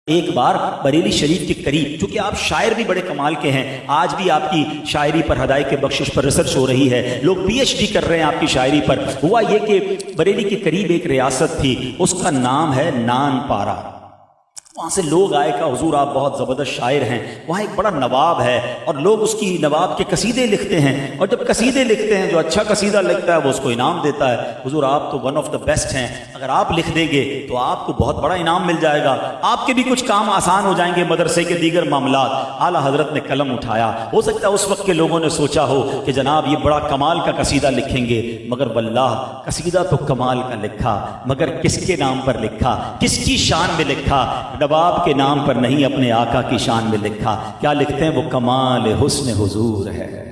ایک بار بریلی شریف کے قریب، چونکہ آپ شاعر بھی بڑے کمال کے ہیں، آج بھی آپ کی شاعری پر ہدایت کے بخشش پر ریسرچ ہو رہی ہے، لوگ پی ایچ ڈی کر رہے ہیں آپ کی شاعری پر۔ ہوا یہ کہ بریلی کے قریب ایک ریاست تھی، اس کا نام ہے نان پارا۔ وہاں سے لوگ آئے کہ حضور آپ بہت زبردست شاعر ہیں، وہاں ایک بڑا نواب ہے اور لوگ اس کی نواب کے قصیدے لکھتے ہیں، اور جب قصیدے لکھتے ہیں جو اچھا قصیدہ لکھتا ہے وہ اس کو انعام دیتا ہے۔ حضور آپ تو ون آف دا بیسٹ ہیں، اگر آپ لکھ دیں گے تو آپ کو بہت بڑا انعام مل جائے گا، آپ کے بھی کچھ کام آسان ہو جائیں گے، مدرسے کے دیگر معاملات۔ اعلیٰ حضرت نے قلم اٹھایا، ہو سکتا ہے اس وقت کے لوگوں نے سوچا ہو کہ جناب یہ بڑا کمال کا قصیدہ لکھیں گے، مگر واللہ قصیدہ تو کمال کا لکھا، مگر کس کے نام پر لکھا، کس کی شان میں لکھا؟ نواب کے نام پر نہیں، اپنے آقا کی شان میں لکھا۔ کیا لکھتے ہیں وہ؟ کمال حسن حضور ہے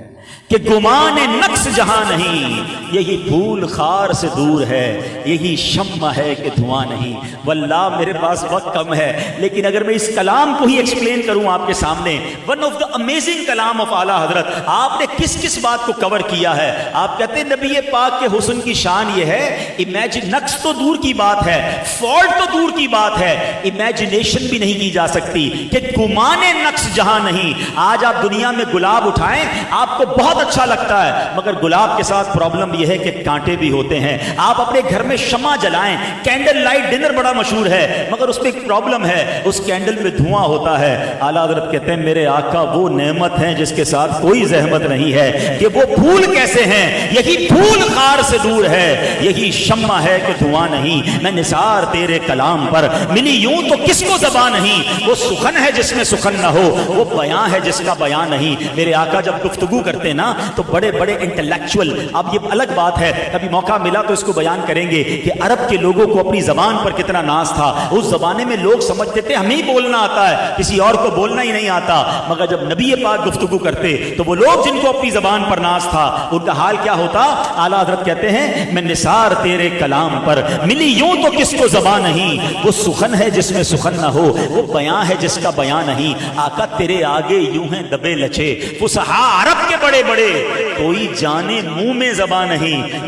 کہ گمان نقص جہاں نہیں، یہی پھول خار سے دور ہے، یہی شمع ہے کہ دھواں نہیں۔ واللہ میرے پاس وقت کم ہے، لیکن اگر میں اس کلام کو ہی ایکسپلین کروں آپ کے سامنے، ون آف دا امیزنگ کلام آف اعلیٰ حضرت، آپ نے کس کس بات کو کور کیا ہے؟ آپ کہتے ہیں نبی پاک کے حسن کی شان یہ ہے، امیجن نقص تو دور کی بات ہے، فالٹ تو دور کی بات ہے، امیجنیشن بھی نہیں کی جا سکتی کہ گمان نقص جہاں نہیں۔ آج آپ دنیا میں گلاب اٹھائیں، آپ کو بہت اچھا لگتا ہے، مگر گلاب کے ساتھ پرابلم یہ ہے کہ کانٹے بھی ہوتے ہیں۔ آپ اپنے گھر میں شمع جلائیں، کینڈل لائٹ ڈنر بڑا مشہور ہے، مگر اس میں ایک پرابلم ہے، اس کینڈل میں دھواں ہوتا ہے۔ اعلیٰ حضرت کہتے ہیں میرے آقا وہ نعمت ہیں جس کے ساتھ کوئی زحمت نہیں ہے، کہ وہ پھول کیسے ہیں؟ یہی پھول خار سے دور ہے، یہی شمع ہے کہ دھواں نہیں۔ میں نثار تیرے کلام پر ملی یوں تو کس کو زبان نہیں، وہ سخن ہے جس میں سخن نہ ہو، وہ بیان ہے جس کا بیان نہیں۔ میرے آقا جب گفتگو کرتے نا تو بڑے بڑے انٹلیکچوئل، اب یہ الگ بات ہے، کبھی موقع ملا تو اس کو بیان کریں گے کہ عرب کے لوگوں کو اپنی زبان پر کتنا ناز تھا۔ اس زمانے میں لوگ سمجھتے تھے ہمیں بولنا آتا ہے، کسی اور کو بولنا ہی نہیں آتا، مگر جب نبی پاک گفتگو کرتے تو وہ لوگ جن کو اپنی زبان پر ناز تھا ان کا حال کیا ہوتا؟ اعلیٰ حضرت کہتے ہیں میں نثار تیرے کلام پر ملی یوں تو کس کو زبان نہیں، وہ سخن ہے جس میں سخن نہ ہو، وہ بیان ہے جس کا بیان نہیں۔ آقا تیرے آگے یوں ہیں دبے لچے فصحا عرب کے بڑے بڑے، کوئی جانے منہ میں زبان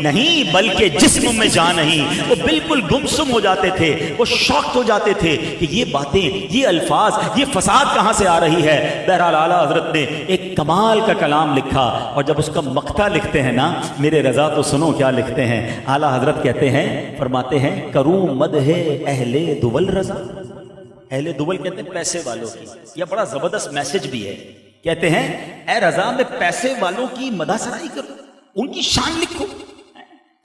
نہیں بلکہ جسم میں جان نہیں۔ وہ بالکل گمسم ہو جاتے تھے، وہ شاکڈ ہو جاتے تھے کہ یہ باتیں، یہ الفاظ، یہ فساد کہاں سے آ رہی ہے۔ بہرحال اعلیٰ حضرت نے ایک کمال کا کلام لکھا، اور جب اس کا مقطع لکھتے ہیں نا میرے رضا تو سنو کیا لکھتے ہیں۔ اعلیٰ حضرت کہتے ہیں، فرماتے ہیں کروں مدح اہل دول رضا۔ اہل دول کہتے ہیں پیسے والوں کی، یہ بڑا زبردست میسج بھی ہے۔ کہتے ہیں اے رضا میں پیسے والوں کی مدح سرائی کروں، ان کی شان لکھوں،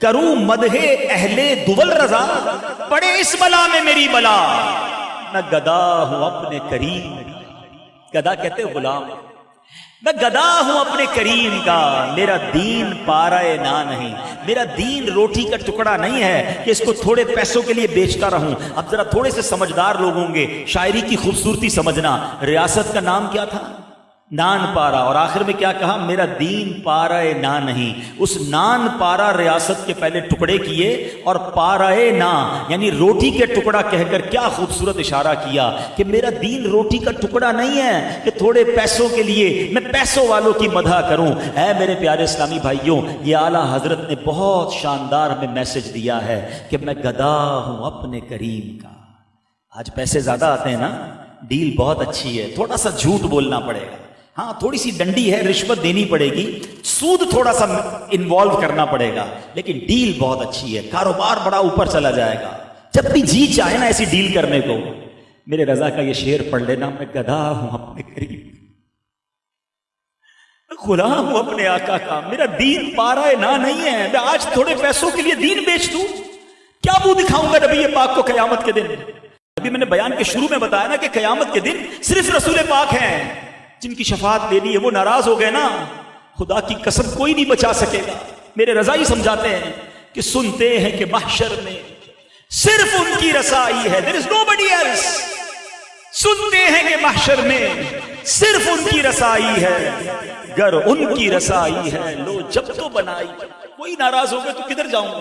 کروں مدح اہل دول رضا، پڑے اس بلا میں میری بلا، میں گدا ہوں اپنے کریم۔ گدا کہتے ہیں غلام، میں گدا ہوں اپنے کریم کا، میرا دین پارائے نا نہیں، میرا دین روٹی کا ٹکڑا نہیں ہے کہ اس کو تھوڑے پیسوں کے لیے بیچتا رہوں۔ اب ذرا تھوڑے سے سمجھدار لوگ ہوں گے، شاعری کی خوبصورتی سمجھنا۔ ریاست کا نام کیا تھا؟ نان پارا، اور آخر میں کیا کہا؟ میرا دین پارائے نا نہیں۔ اس نان پارا ریاست کے پہلے ٹکڑے کیے، اور پارائے نا یعنی روٹی کے ٹکڑا کہہ کر کیا خوبصورت اشارہ کیا کہ میرا دین روٹی کا ٹکڑا نہیں ہے کہ تھوڑے پیسوں کے لیے میں پیسوں والوں کی مدح کروں۔ اے میرے پیارے اسلامی بھائیوں، یہ اعلیٰ حضرت نے بہت شاندار ہمیں میسج دیا ہے کہ میں گدا ہوں اپنے کریم کا۔ آج پیسے زیادہ آتے ہیں نا، ڈیل بہت اچھی ہے، تھوڑا سا جھوٹ بولنا پڑے گا، ہاں تھوڑی سی ڈنڈی ہے، رشوت دینی پڑے گی، سود تھوڑا سا انوالو کرنا پڑے گا، لیکن ڈیل بہت اچھی ہے، کاروبار بڑا اوپر چلا جائے گا۔ جب بھی جی چاہے نا ایسی ڈیل کرنے کو، میرے رضا کا یہ شعر پڑھ لینا، میں گدھا ہوں اپنے قریب، میں غلام ہوں اپنے آقا کا، میرا دین پارائے نا نہیں ہے، میں آج تھوڑے پیسوں کے لیے دین بیچ دوں، کیا منہ دکھاؤں گا نبی پاک کو قیامت کے دن؟ ابھی میں نے بیان کے شروع میں بتایا نا کہ قیامت کے دن صرف رسول پاک ہیں جن کی شفاعت لینی ہے، وہ ناراض ہو گئے نا، خدا کی قسم کوئی نہیں بچا سکے گا۔ میرے رضا ہی سمجھاتے ہیں کہ سنتے ہیں کہ محشر میں صرف ان کی رسائی ہے، there is nobody else۔ سنتے ہیں کہ محشر میں صرف ان کی رسائی ہے، گر ان کی رسائی ہے لو جب تو بنائی۔ کوئی ناراض ہو گئے تو کدھر جاؤں گا؟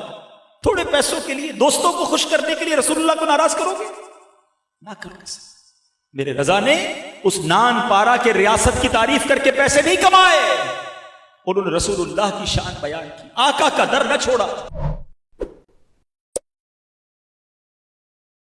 تھوڑے پیسوں کے لیے، دوستوں کو خوش کرنے کے لیے رسول اللہ کو ناراض کرو گے؟ نہ کرو گے۔ میرے رضا نے اس نان پارا کے ریاست کی تعریف کر کے پیسے نہیں کمائے، انہوں نے رسول اللہ کی شان بیان کی، آقا کا در نہ چھوڑا۔